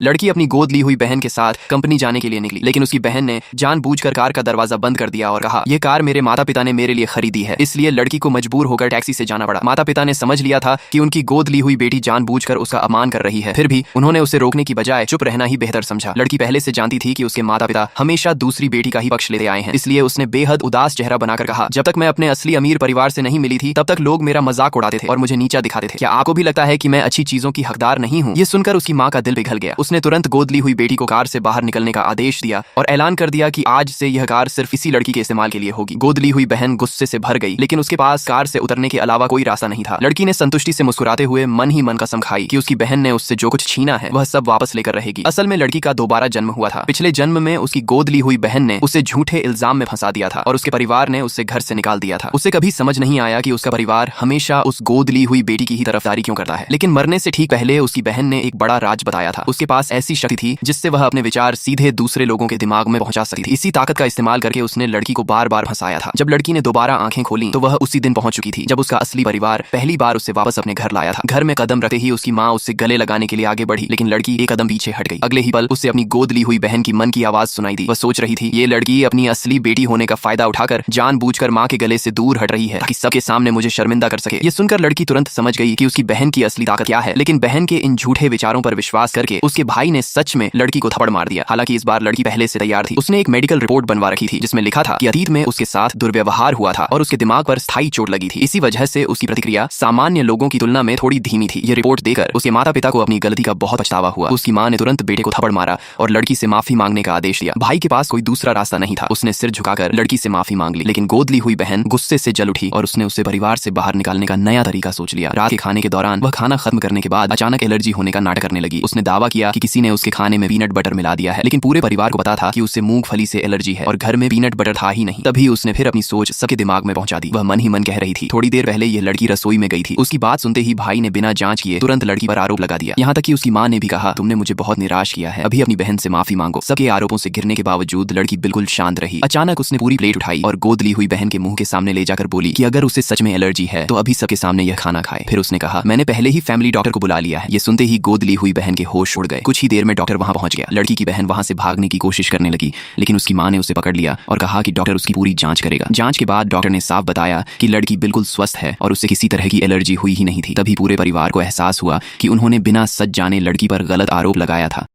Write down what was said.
लड़की अपनी गोद ली हुई बहन के साथ कंपनी जाने के लिए निकली, लेकिन उसकी बहन ने जानबूझकर कार का दरवाजा बंद कर दिया और कहा, यह कार मेरे माता पिता ने मेरे लिए खरीदी है, इसलिए लड़की को मजबूर होकर टैक्सी से जाना पड़ा। माता पिता ने समझ लिया था कि उनकी गोद ली हुई बेटी जानबूझकर उसका अपमान कर रही है, फिर भी उन्होंने उसे रोकने की बजाय चुप रहना ही बेहतर समझा। लड़की पहले से जानती थी कि उसके माता पिता हमेशा दूसरी बेटी का ही पक्ष लेते आए हैं, इसलिए उसने बेहद उदास चेहरा बनाकर कहा, जब तक मैं अपने असली अमीर परिवार से नहीं मिली थी तब तक लोग मेरा मजाक उड़ाते थे और मुझे नीचा दिखाते थे। क्या आपको भी लगता है कि मैं अच्छी चीजों की हकदार नहीं हूँ? ये सुनकर उसकी माँ का दिल पिघल गया। उसने तुरंत गोद ली हुई बेटी को कार से बाहर निकलने का आदेश दिया और ऐलान कर दिया कि आज से यह कार सिर्फ इसी लड़की के इस्तेमाल के लिए होगी। गोद ली हुई बहन गुस्से से भर गई, लेकिन उसके पास कार से उतरने के अलावा कोई रास्ता नहीं था। लड़की ने संतुष्टि से मुस्कुराते हुए मन ही मन कसम खाई कि उसकी बहन ने उससे जो कुछ छीना है वह सब वापस लेकर रहेगी। असल में लड़की का दोबारा जन्म हुआ था। पिछले जन्म में उसकी गोद ली हुई बहन ने उसे झूठे इल्जाम में फंसा दिया था और उसके परिवार ने उसे घर से निकाल दिया था। उसे कभी समझ नहीं आया कि उसका परिवार हमेशा उस गोद ली हुई बेटी की ही तरफदारी क्यों करता है। लेकिन मरने से ठीक पहले उसकी बहन ने एक बड़ा राज बताया था। उसके पास ऐसी शक्ति थी जिससे वह अपने विचार सीधे दूसरे लोगों के दिमाग में पहुंचा सकती थी। इसी ताकत का इस्तेमाल करके उसने लड़की को बार बार फंसाया था। जब लड़की ने दोबारा आंखें खोली तो वह उसी दिन पहुंच चुकी थी जब उसका असली परिवार पहली बार उसे वापस अपने घर लाया था। घर में कदम रखते ही उसकी माँ उससे गले लगाने के लिए आगे बढ़ी, लेकिन लड़की एक कदम पीछे हट गई। अगले ही पल उसे अपनी गोद ली हुई बहन की मन की आवाज सुनाई दी। वह सोच रही थी, ये लड़की अपनी असली बेटी होने का फायदा उठाकर जानबूझकर माँ के गले से दूर हट रही है ताकि सबके सामने मुझे शर्मिंदा कर सके। ये सुनकर लड़की तुरंत समझ गई कि उसकी बहन की असली ताकत क्या है, लेकिन बहन के इन झूठे विचारों पर विश्वास करके उसके भाई ने सच में लड़की को थप्पड़ मार दिया। हालांकि इस बार लड़की पहले से तैयार थी। उसने एक मेडिकल रिपोर्ट बनवा रखी थी जिसमें लिखा था कि अतीत में उसके साथ दुर्व्यवहार हुआ था और उसके दिमाग पर स्थायी चोट लगी थी। इसी वजह से उसकी प्रतिक्रिया सामान्य लोगों की तुलना में थोड़ी धीमी थी। ये रिपोर्ट देकर उसके माता पिता को अपनी गलती का बहुत पछतावा हुआ। उसकी माँ ने तुरंत बेटे को थप्पड़ मारा और लड़की से माफी मांगने का आदेश दिया। भाई के पास कोई दूसरा रास्ता नहीं था। उसने सिर झुकाकर लड़की से माफी मांग ली, लेकिन गोद ली हुई बहन गुस्से से जल उठी और उसने उसे परिवार से बाहर निकालने का नया तरीका सोच लिया। रात के खाने के दौरान वह खाना खत्म करने के बाद अचानक एलर्जी होने का नाटक करने लगी। उसने दावा किया कि किसी ने उसके खाने में पीनट बटर मिला दिया है, लेकिन पूरे परिवार को पता था कि उसे मूंगफली से एलर्जी है और घर में पीनट बटर था ही नहीं। तभी उसने फिर अपनी सोच सबके दिमाग में पहुंचा दी। वह मन ही मन कह रही थी, थोड़ी देर पहले यह लड़की रसोई में गई थी। उसकी बात सुनते ही भाई ने बिना जांच किए तुरंत लड़की पर आरोप लगा दिया। यहाँ तक कि उसकी माँ ने भी कहा, तुमने मुझे बहुत निराश किया है, अभी अपनी बहन से माफी मांगो। सबके आरोपों से गिरने के बावजूद लड़की बिल्कुल शांत रही। अचानक उसने पूरी प्लेट उठाई और गोद ली हुई बहन के मुंह के सामने ले जाकर बोली कि अगर उसे सच में एलर्जी है तो अभी सबके सामने यह खाना खाए। फिर उसने कहा, मैंने पहले ही फैमिली डॉक्टर को बुला लिया है। ये सुनते ही गोद ली हुई बहन के होश उड़ गए। कुछ ही देर में डॉक्टर वहां पहुंच गया। लड़की की बहन वहां से भागने की कोशिश करने लगी, लेकिन उसकी माँ ने उसे पकड़ लिया और कहा कि डॉक्टर उसकी पूरी जांच करेगा। जांच के बाद डॉक्टर ने साफ बताया कि लड़की बिल्कुल स्वस्थ है और उसे किसी तरह की एलर्जी हुई ही नहीं थी। तभी पूरे परिवार को एहसास हुआ कि उन्होंने बिना सच जाने लड़की पर गलत आरोप लगाया था।